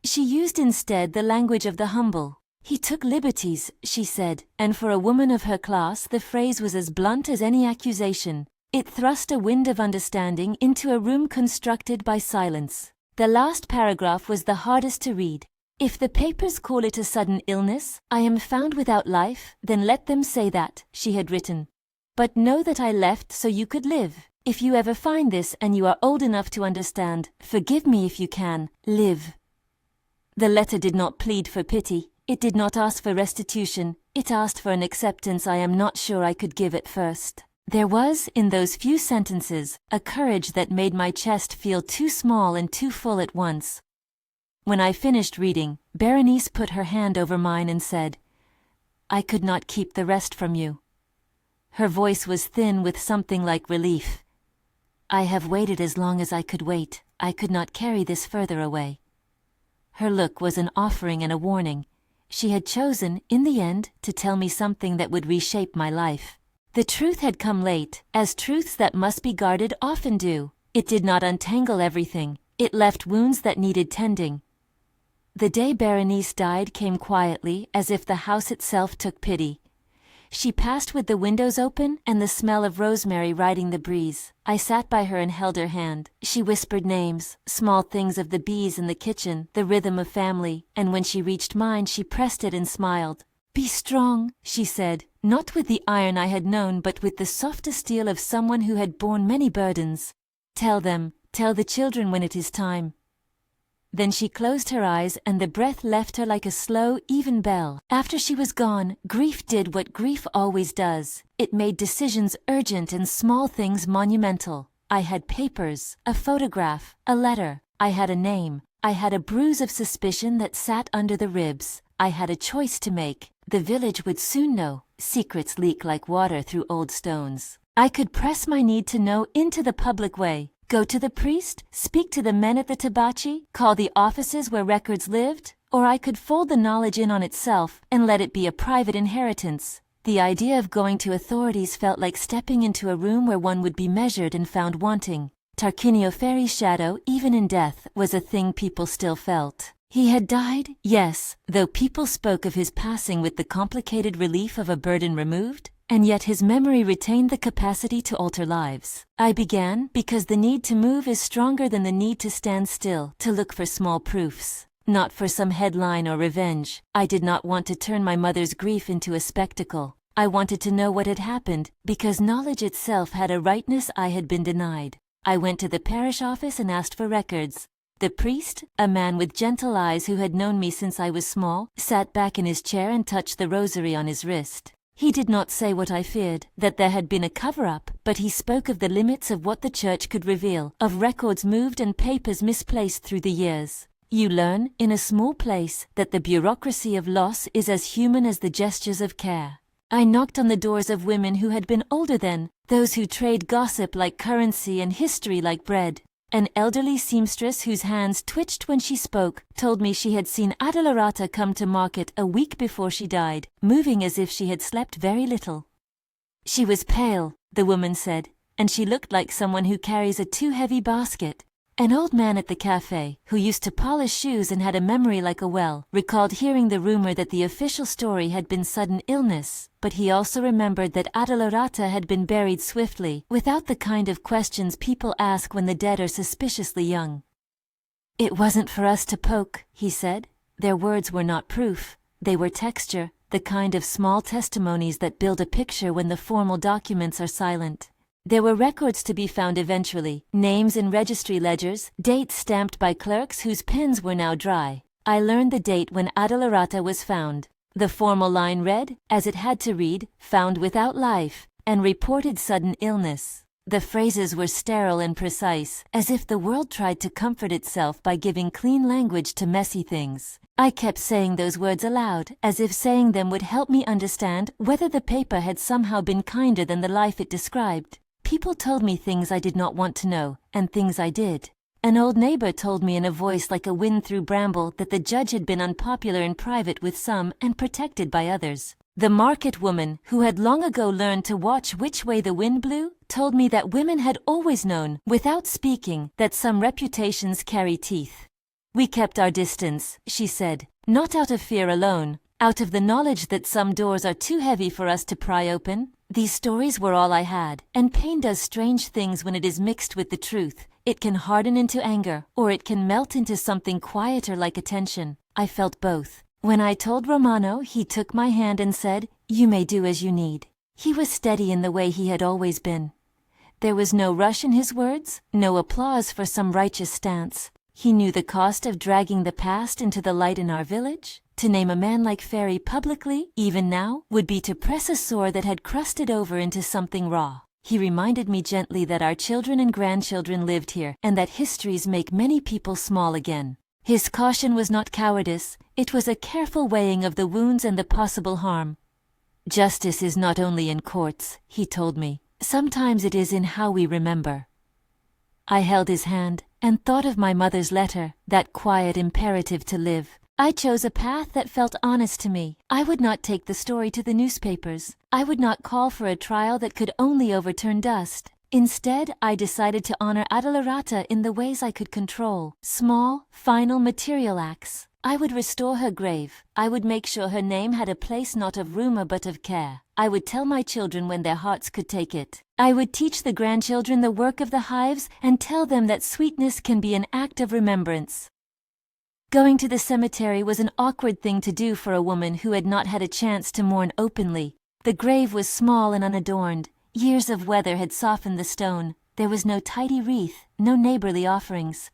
She used instead the language of the humble. "He took liberties," she said, and for a woman of her class the phrase was as blunt as any accusation. It thrust a wind of understanding into a room constructed by silence. The last paragraph was the hardest to read. "If the papers call it a sudden illness, I am found without life, then let them say that," she had written. "But know that I left so you could live. If you ever find this and you are old enough to understand, forgive me if you can, live." The letter did not plead for pity. It did not ask for restitution. It asked for an acceptance I am not sure I could give at first. There was, in those few sentences, a courage that made my chest feel too small and too full at once. When I finished reading, Berenice put her hand over mine and said, "I could not keep the rest from you." Her voice was thin with something like relief. "I have waited as long as I could wait. I could not carry this further away." Her look was an offering and a warning. She had chosen, in the end, to tell me something that would reshape my life. The truth had come late, as truths that must be guarded often do. It did not untangle everything. It left wounds that needed tending. The day Berenice died came quietly, as if the house itself took pity. She passed with the windows open and the smell of rosemary riding the breeze. I sat by her and held her hand. She whispered names, small things of the bees in the kitchen, the rhythm of family, and when she reached mine she pressed it and smiled. "Be strong," she said, not with the iron I had known but with the softest steel of someone who had borne many burdens. Tell the children when it is time." Then she closed her eyes and the breath left her like a slow, even bell. After she was gone, grief did what grief always does. It made decisions urgent and small things monumental. I had papers, a photograph, a letter. I had a name. I had a bruise of suspicion that sat under the ribs. I had a choice to make. The village would soon know. Secrets leak like water through old stones. I could press my need to know into the public way. Go to the priest, speak to the men at the tabachi, call the offices where records lived, or I could fold the knowledge in on itself and let it be a private inheritance. The idea of going to authorities felt like stepping into a room where one would be measured and found wanting. Tarquinio Ferry's shadow, even in death, was a thing people still felt. He had died, yes, though people spoke of his passing with the complicated relief of a burden removed, and yet his memory retained the capacity to alter lives. I began because the need to move is stronger than the need to stand still, to look for small proofs. Not for some headline or revenge. I did not want to turn my mother's grief into a spectacle. I wanted to know what had happened, because knowledge itself had a rightness I had been denied. I went to the parish office and asked for records. The priest, a man with gentle eyes who had known me since I was small, sat back in his chair and touched the rosary on his wrist. He did not say what I feared, that there had been a cover-up, but he spoke of the limits of what the church could reveal, of records moved and papers misplaced through the years. You learn, in a small place, that the bureaucracy of loss is as human as the gestures of care. I knocked on the doors of women who had been older then, those who trade gossip like currency and history like bread. An elderly seamstress whose hands twitched when she spoke told me she had seen Adelarata come to market a week before she died, moving as if she had slept very little. She was pale, the woman said, and she looked like someone who carries a too heavy basket. An old man at the cafe, who used to polish shoes and had a memory like a well, recalled hearing the rumor that the official story had been sudden illness, but he also remembered that Adelarata had been buried swiftly, without the kind of questions people ask when the dead are suspiciously young. It wasn't for us to poke, he said. Their words were not proof, they were texture, the kind of small testimonies that build a picture when the formal documents are silent. There were records to be found eventually, names in registry ledgers, dates stamped by clerks whose pens were now dry. I learned the date when Adelarata was found. The formal line read, as it had to read, found without life, and reported sudden illness. The phrases were sterile and precise, as if the world tried to comfort itself by giving clean language to messy things. I kept saying those words aloud, as if saying them would help me understand whether the paper had somehow been kinder than the life it described. People told me things I did not want to know, and things I did. An old neighbor told me in a voice like a wind through bramble that the judge had been unpopular in private with some and protected by others. The market woman, who had long ago learned to watch which way the wind blew, told me that women had always known, without speaking, that some reputations carry teeth. We kept our distance, she said, not out of fear alone, out of the knowledge that some doors are too heavy for us to pry open. These stories were all I had, and pain does strange things when it is mixed with the truth. It can harden into anger, or it can melt into something quieter like attention. I felt both. When I told Romano, he took my hand and said, "You may do as you need." He was steady in the way he had always been. There was no rush in his words, no applause for some righteous stance. He knew the cost of dragging the past into the light in our village. To name a man like Ferry publicly, even now, would be to press a sore that had crusted over into something raw. He reminded me gently that our children and grandchildren lived here, and that histories make many people small again. His caution was not cowardice, it was a careful weighing of the wounds and the possible harm. Justice is not only in courts, he told me. Sometimes it is in how we remember. I held his hand, and thought of my mother's letter, that quiet imperative to live. I chose a path that felt honest to me. I would not take the story to the newspapers. I would not call for a trial that could only overturn dust. Instead, I decided to honor Adelarata in the ways I could control. Small, final material acts. I would restore her grave. I would make sure her name had a place not of rumor but of care. I would tell my children when their hearts could take it. I would teach the grandchildren the work of the hives and tell them that sweetness can be an act of remembrance. Going to the cemetery was an awkward thing to do for a woman who had not had a chance to mourn openly. The grave was small and unadorned. Years of weather had softened the stone. There was no tidy wreath, no neighborly offerings.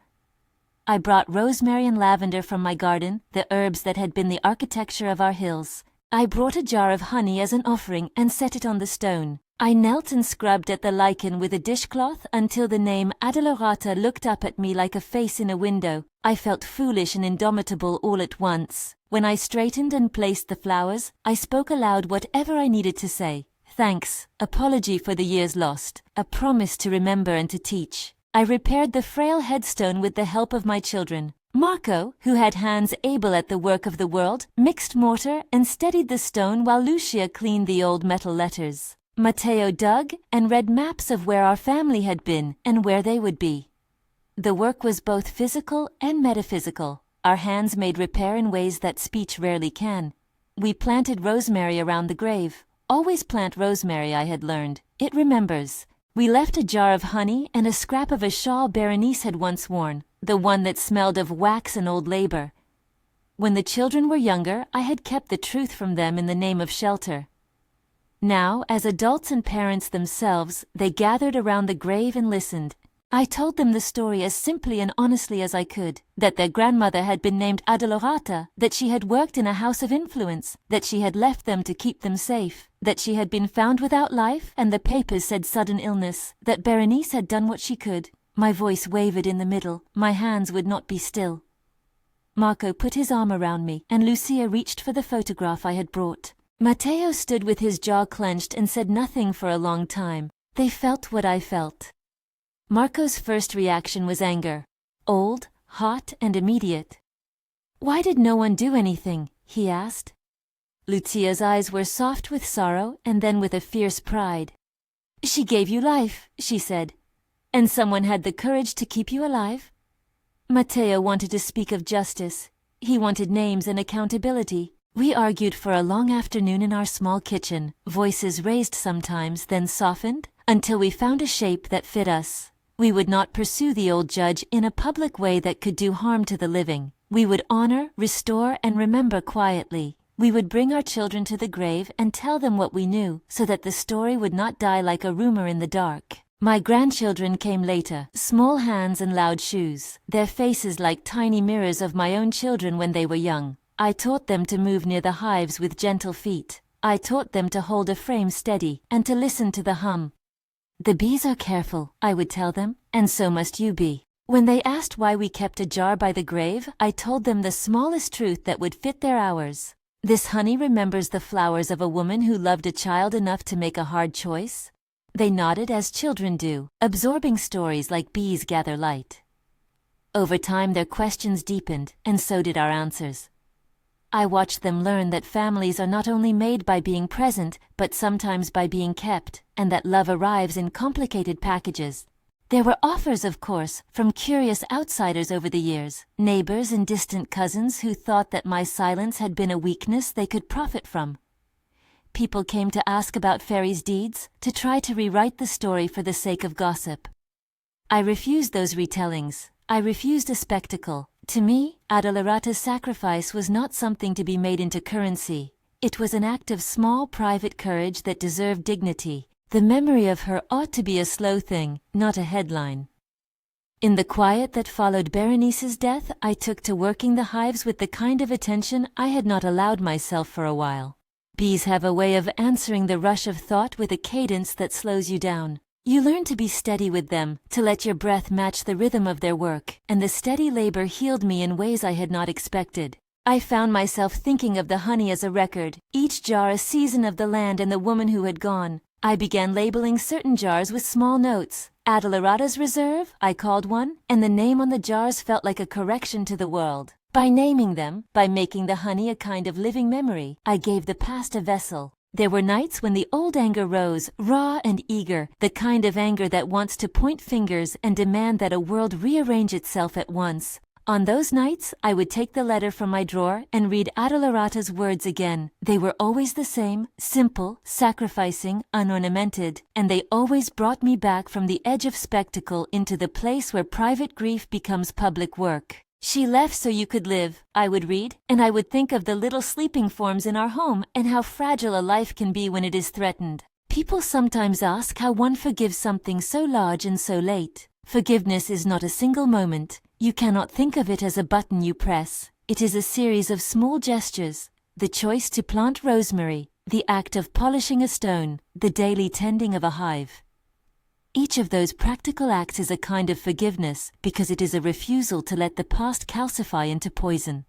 I brought rosemary and lavender from my garden, the herbs that had been the architecture of our hills. I brought a jar of honey as an offering and set it on the stone. I knelt and scrubbed at the lichen with a dishcloth until the name Adelarata looked up at me like a face in a window. I felt foolish and indomitable all at once. When I straightened and placed the flowers, I spoke aloud whatever I needed to say. Thanks, apology for the years lost, a promise to remember and to teach. I repaired the frail headstone with the help of my children. Marco, who had hands able at the work of the world, mixed mortar and steadied the stone while Lucia cleaned the old metal letters. Matteo dug and read maps of where our family had been and where they would be. The work was both physical and metaphysical. Our hands made repair in ways that speech rarely can. We planted rosemary around the grave. Always plant rosemary, I had learned. It remembers. We left a jar of honey and a scrap of a shawl Berenice had once worn, the one that smelled of wax and old labor. When the children were younger, I had kept the truth from them in the name of shelter. Now, as adults and parents themselves, they gathered around the grave and listened. I told them the story as simply and honestly as I could, that their grandmother had been named Addolorata, that she had worked in a house of influence, that she had left them to keep them safe, that she had been found without life and the papers said sudden illness, that Berenice had done what she could. My voice wavered in the middle, my hands would not be still. Marco put his arm around me, and Lucia reached for the photograph I had brought. Matteo stood with his jaw clenched and said nothing for a long time. They felt what I felt. Marco's first reaction was anger. Old, hot, and immediate. Why did no one do anything? He asked. Lucia's eyes were soft with sorrow and then with a fierce pride. She gave you life, she said. And someone had the courage to keep you alive? Matteo wanted to speak of justice. He wanted names and accountability. We argued for a long afternoon in our small kitchen, voices raised sometimes, then softened, until we found a shape that fit us. We would not pursue the old judge in a public way that could do harm to the living. We would honor, restore, and remember quietly. We would bring our children to the grave and tell them what we knew, so that the story would not die like a rumor in the dark. My grandchildren came later, small hands and loud shoes, their faces like tiny mirrors of my own children when they were young. I taught them to move near the hives with gentle feet. I taught them to hold a frame steady and to listen to the hum. The bees are careful, I would tell them, and so must you be. When they asked why we kept a jar by the grave, I told them the smallest truth that would fit their hours. This honey remembers the flowers of a woman who loved a child enough to make a hard choice. They nodded as children do, absorbing stories like bees gather light. Over time their questions deepened, and so did our answers. I watched them learn that families are not only made by being present, but sometimes by being kept, and that love arrives in complicated packages. There were offers, of course, from curious outsiders over the years, neighbors and distant cousins who thought that my silence had been a weakness they could profit from. People came to ask about Fairy's deeds, to try to rewrite the story for the sake of gossip. I refused those retellings. I refused a spectacle. To me, Addolorata's sacrifice was not something to be made into currency. It was an act of small private courage that deserved dignity. The memory of her ought to be a slow thing, not a headline. In the quiet that followed Berenice's death, I took to working the hives with the kind of attention I had not allowed myself for a while. Bees have a way of answering the rush of thought with a cadence that slows you down. You learn to be steady with them, to let your breath match the rhythm of their work, and the steady labor healed me in ways I had not expected. I found myself thinking of the honey as a record, each jar a season of the land and the woman who had gone. I began labeling certain jars with small notes. Addolorata's Reserve, I called one, and the name on the jars felt like a correction to the world. By naming them, by making the honey a kind of living memory, I gave the past a vessel. There were nights when the old anger rose, raw and eager, the kind of anger that wants to point fingers and demand that a world rearrange itself at once. On those nights, I would take the letter from my drawer and read Addolorata's words again. They were always the same, simple, sacrificing, unornamented, and they always brought me back from the edge of spectacle into the place where private grief becomes public work. She left so you could live, I would read, and I would think of the little sleeping forms in our home and how fragile a life can be when it is threatened. People sometimes ask how one forgives something so large and so late. Forgiveness is not a single moment. You cannot think of it as a button you press. It is a series of small gestures. The choice to plant rosemary, the act of polishing a stone, the daily tending of a hive. Each of those practical acts is a kind of forgiveness because it is a refusal to let the past calcify into poison.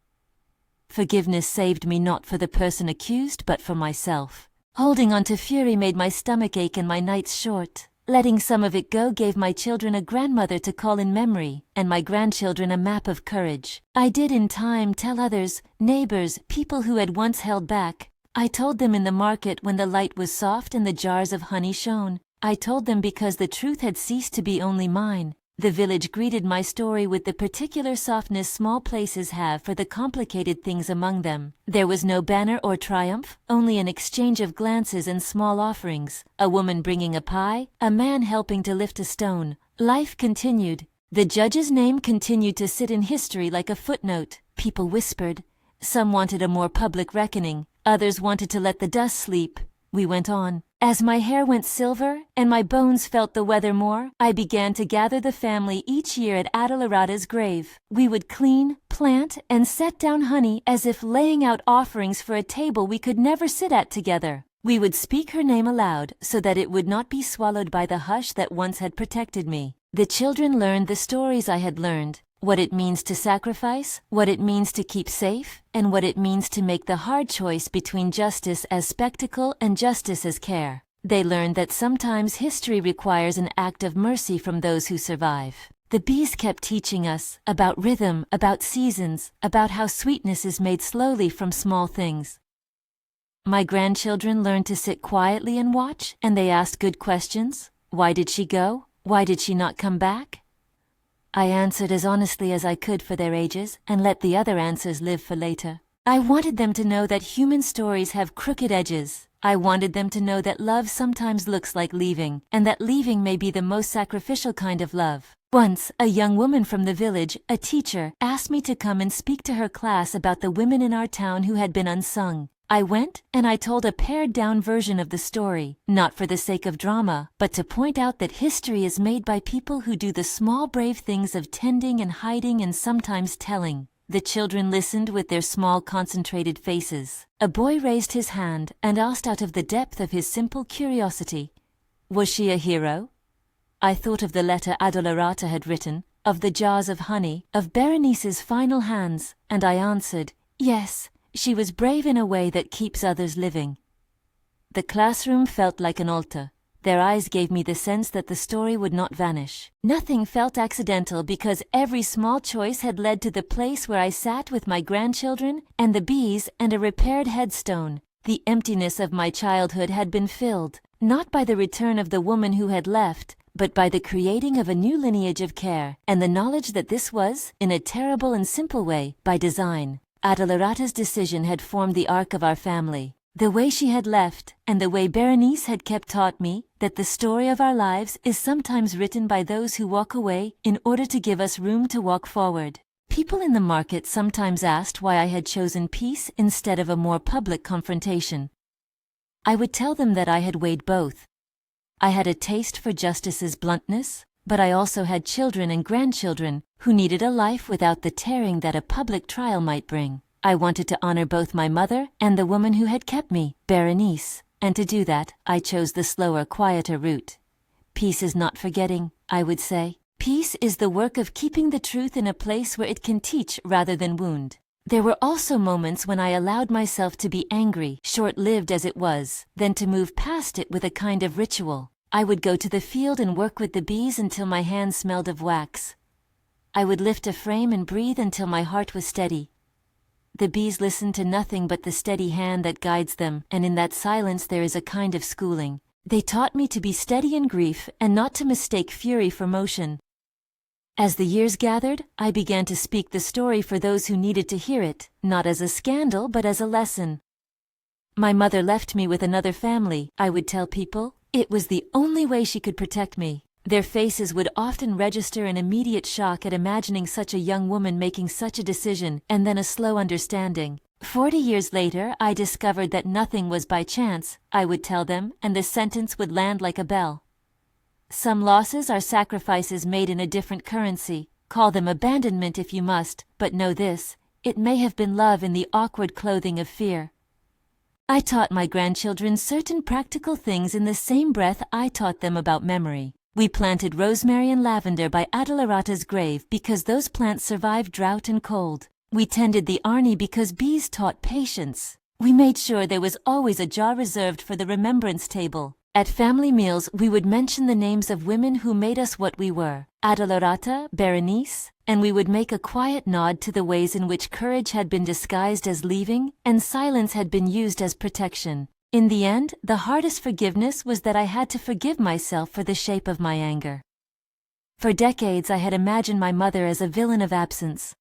Forgiveness saved me not for the person accused but for myself. Holding on to fury made my stomach ache and my nights short. Letting some of it go gave my children a grandmother to call in memory, and my grandchildren a map of courage. I did in time tell others, neighbors, people who had once held back. I told them in the market when the light was soft and the jars of honey shone. I told them because the truth had ceased to be only mine. The village greeted my story with the particular softness small places have for the complicated things among them. There was no banner or triumph, only an exchange of glances and small offerings. A woman bringing a pie, a man helping to lift a stone. Life continued. The judge's name continued to sit in history like a footnote. People whispered. Some wanted a more public reckoning. Others wanted to let the dust sleep. We went on. As my hair went silver, and my bones felt the weather more, I began to gather the family each year at Adelarada's grave. We would clean, plant, and set down honey as if laying out offerings for a table we could never sit at together. We would speak her name aloud so that it would not be swallowed by the hush that once had protected me. The children learned the stories I had learned. What it means to sacrifice, what it means to keep safe, and what it means to make the hard choice between justice as spectacle and justice as care. They learned that sometimes history requires an act of mercy from those who survive. The bees kept teaching us about rhythm, about seasons, about how sweetness is made slowly from small things. My grandchildren learned to sit quietly and watch, and they asked good questions. Why did she go? Why did she not come back? I answered as honestly as I could for their ages, and let the other answers live for later. I wanted them to know that human stories have crooked edges. I wanted them to know that love sometimes looks like leaving, and that leaving may be the most sacrificial kind of love. Once, a young woman from the village, a teacher, asked me to come and speak to her class about the women in our town who had been unsung. I went, and I told a pared-down version of the story, not for the sake of drama, but to point out that history is made by people who do the small brave things of tending and hiding and sometimes telling. The children listened with their small concentrated faces. A boy raised his hand and asked out of the depth of his simple curiosity, "Was she a hero?" I thought of the letter Adelarata had written, of the jars of honey, of Berenice's final hands, and I answered, "Yes. She was brave in a way that keeps others living." The classroom felt like an altar. Their eyes gave me the sense that the story would not vanish. Nothing felt accidental because every small choice had led to the place where I sat with my grandchildren and the bees and a repaired headstone. The emptiness of my childhood had been filled, not by the return of the woman who had left, but by the creating of a new lineage of care, and the knowledge that this was, in a terrible and simple way, by design. Adelarata's decision had formed the arc of our family. The way she had left, and the way Berenice had kept taught me that the story of our lives is sometimes written by those who walk away in order to give us room to walk forward. People in the market sometimes asked why I had chosen peace instead of a more public confrontation. I would tell them that I had weighed both. I had a taste for justice's bluntness, but I also had children and grandchildren who needed a life without the tearing that a public trial might bring. I wanted to honor both my mother and the woman who had kept me, Berenice, and to do that, I chose the slower, quieter route. Peace is not forgetting, I would say. Peace is the work of keeping the truth in a place where it can teach rather than wound. There were also moments when I allowed myself to be angry, short-lived as it was, then to move past it with a kind of ritual. I would go to the field and work with the bees until my hands smelled of wax. I would lift a frame and breathe until my heart was steady. The bees listen to nothing but the steady hand that guides them, and in that silence there is a kind of schooling. They taught me to be steady in grief and not to mistake fury for motion. As the years gathered, I began to speak the story for those who needed to hear it, not as a scandal but as a lesson. My mother left me with another family, I would tell people. It was the only way she could protect me. Their faces would often register an immediate shock at imagining such a young woman making such a decision, and then a slow understanding. 40 years later, I discovered that nothing was by chance, I would tell them, and the sentence would land like a bell. Some losses are sacrifices made in a different currency. Call them abandonment if you must, but know this, it may have been love in the awkward clothing of fear. I taught my grandchildren certain practical things in the same breath I taught them about memory. We planted rosemary and lavender by Adelarata's grave because those plants survived drought and cold. We tended the Arni because bees taught patience. We made sure there was always a jar reserved for the remembrance table. At family meals, we would mention the names of women who made us what we were, Adolorata, Berenice, and we would make a quiet nod to the ways in which courage had been disguised as leaving, and silence had been used as protection. In the end, the hardest forgiveness was that I had to forgive myself for the shape of my anger. For decades I had imagined my mother as a villain of absence.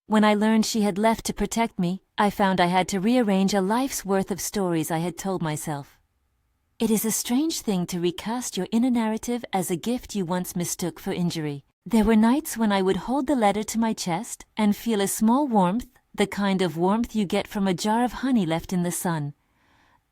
When I learned she had left to protect me, I found I had to rearrange a life's worth of stories I had told myself. It is a strange thing to recast your inner narrative as a gift you once mistook for injury. There were nights when I would hold the letter to my chest and feel a small warmth, the kind of warmth you get from a jar of honey left in the sun.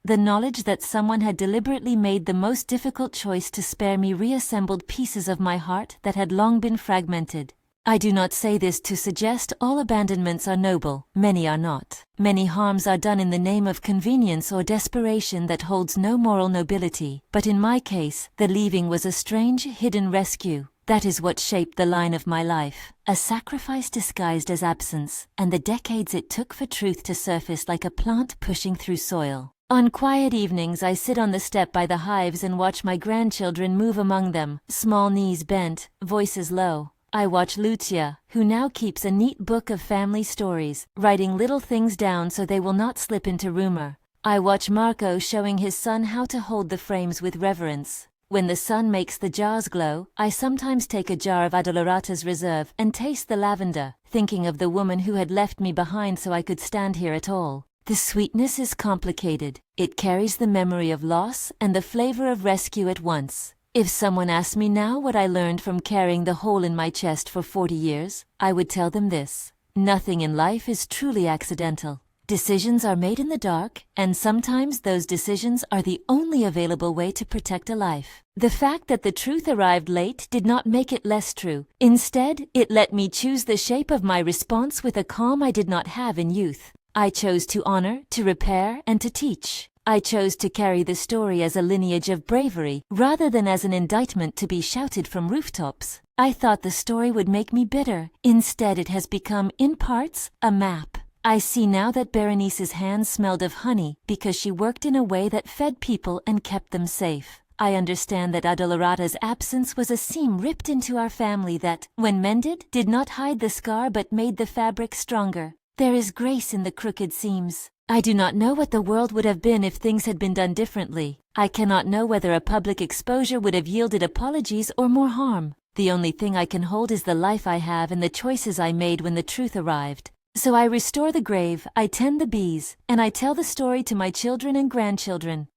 The knowledge that someone had deliberately made the most difficult choice to spare me reassembled pieces of my heart that had long been fragmented. I do not say this to suggest all abandonments are noble. Many are not. Many harms are done in the name of convenience or desperation that holds no moral nobility. But in my case, the leaving was a strange, hidden rescue. That is what shaped the line of my life. A sacrifice disguised as absence, and the decades it took for truth to surface like a plant pushing through soil. On quiet evenings I sit on the step by the hives and watch my grandchildren move among them, small knees bent, voices low. I watch Lucia, who now keeps a neat book of family stories, writing little things down so they will not slip into rumor. I watch Marco showing his son how to hold the frames with reverence. When the sun makes the jars glow, I sometimes take a jar of Adolorata's reserve and taste the lavender, thinking of the woman who had left me behind so I could stand here at all. The sweetness is complicated. It carries the memory of loss and the flavor of rescue at once. If someone asked me now what I learned from carrying the hole in my chest for 40 years, I would tell them this: nothing in life is truly accidental. Decisions are made in the dark, and sometimes those decisions are the only available way to protect a life. The fact that the truth arrived late did not make it less true. Instead, it let me choose the shape of my response with a calm I did not have in youth. I chose to honor, to repair, and to teach. I chose to carry the story as a lineage of bravery, rather than as an indictment to be shouted from rooftops. I thought the story would make me bitter. Instead, it has become, in parts, a map. I see now that Berenice's hands smelled of honey because she worked in a way that fed people and kept them safe. I understand that Adolorata's absence was a seam ripped into our family that, when mended, did not hide the scar but made the fabric stronger. There is grace in the crooked seams. I do not know what the world would have been if things had been done differently. I cannot know whether a public exposure would have yielded apologies or more harm. The only thing I can hold is the life I have and the choices I made when the truth arrived. So I restore the grave, I tend the bees, and I tell the story to my children and grandchildren.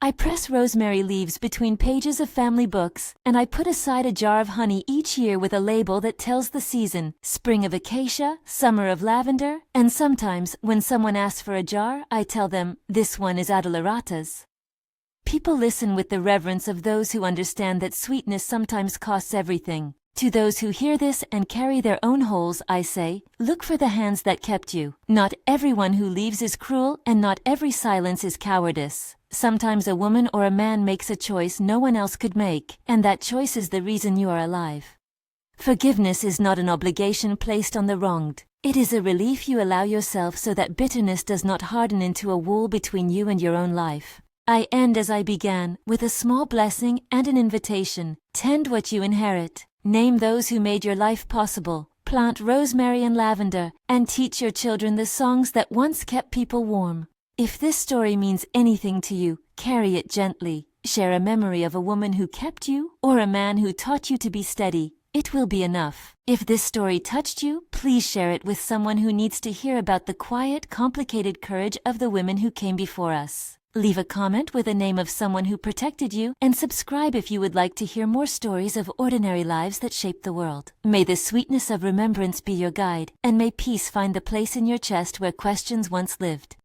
I press rosemary leaves between pages of family books, and I put aside a jar of honey each year with a label that tells the season: spring of acacia, summer of lavender, and sometimes, when someone asks for a jar, I tell them, this one is Adolorata's. People listen with the reverence of those who understand that sweetness sometimes costs everything. To those who hear this and carry their own holes, I say, look for the hands that kept you. Not everyone who leaves is cruel, and not every silence is cowardice. Sometimes a woman or a man makes a choice no one else could make, and that choice is the reason you are alive. Forgiveness is not an obligation placed on the wronged. It is a relief you allow yourself so that bitterness does not harden into a wall between you and your own life. I end as I began, with a small blessing and an invitation. Tend what you inherit. Name those who made your life possible. Plant rosemary and lavender, and teach your children the songs that once kept people warm. If this story means anything to you, carry it gently. Share a memory of a woman who kept you, or a man who taught you to be steady. It will be enough. If this story touched you, please share it with someone who needs to hear about the quiet, complicated courage of the women who came before us. Leave a comment with a name of someone who protected you, and subscribe if you would like to hear more stories of ordinary lives that shape the world. May the sweetness of remembrance be your guide, and may peace find the place in your chest where questions once lived.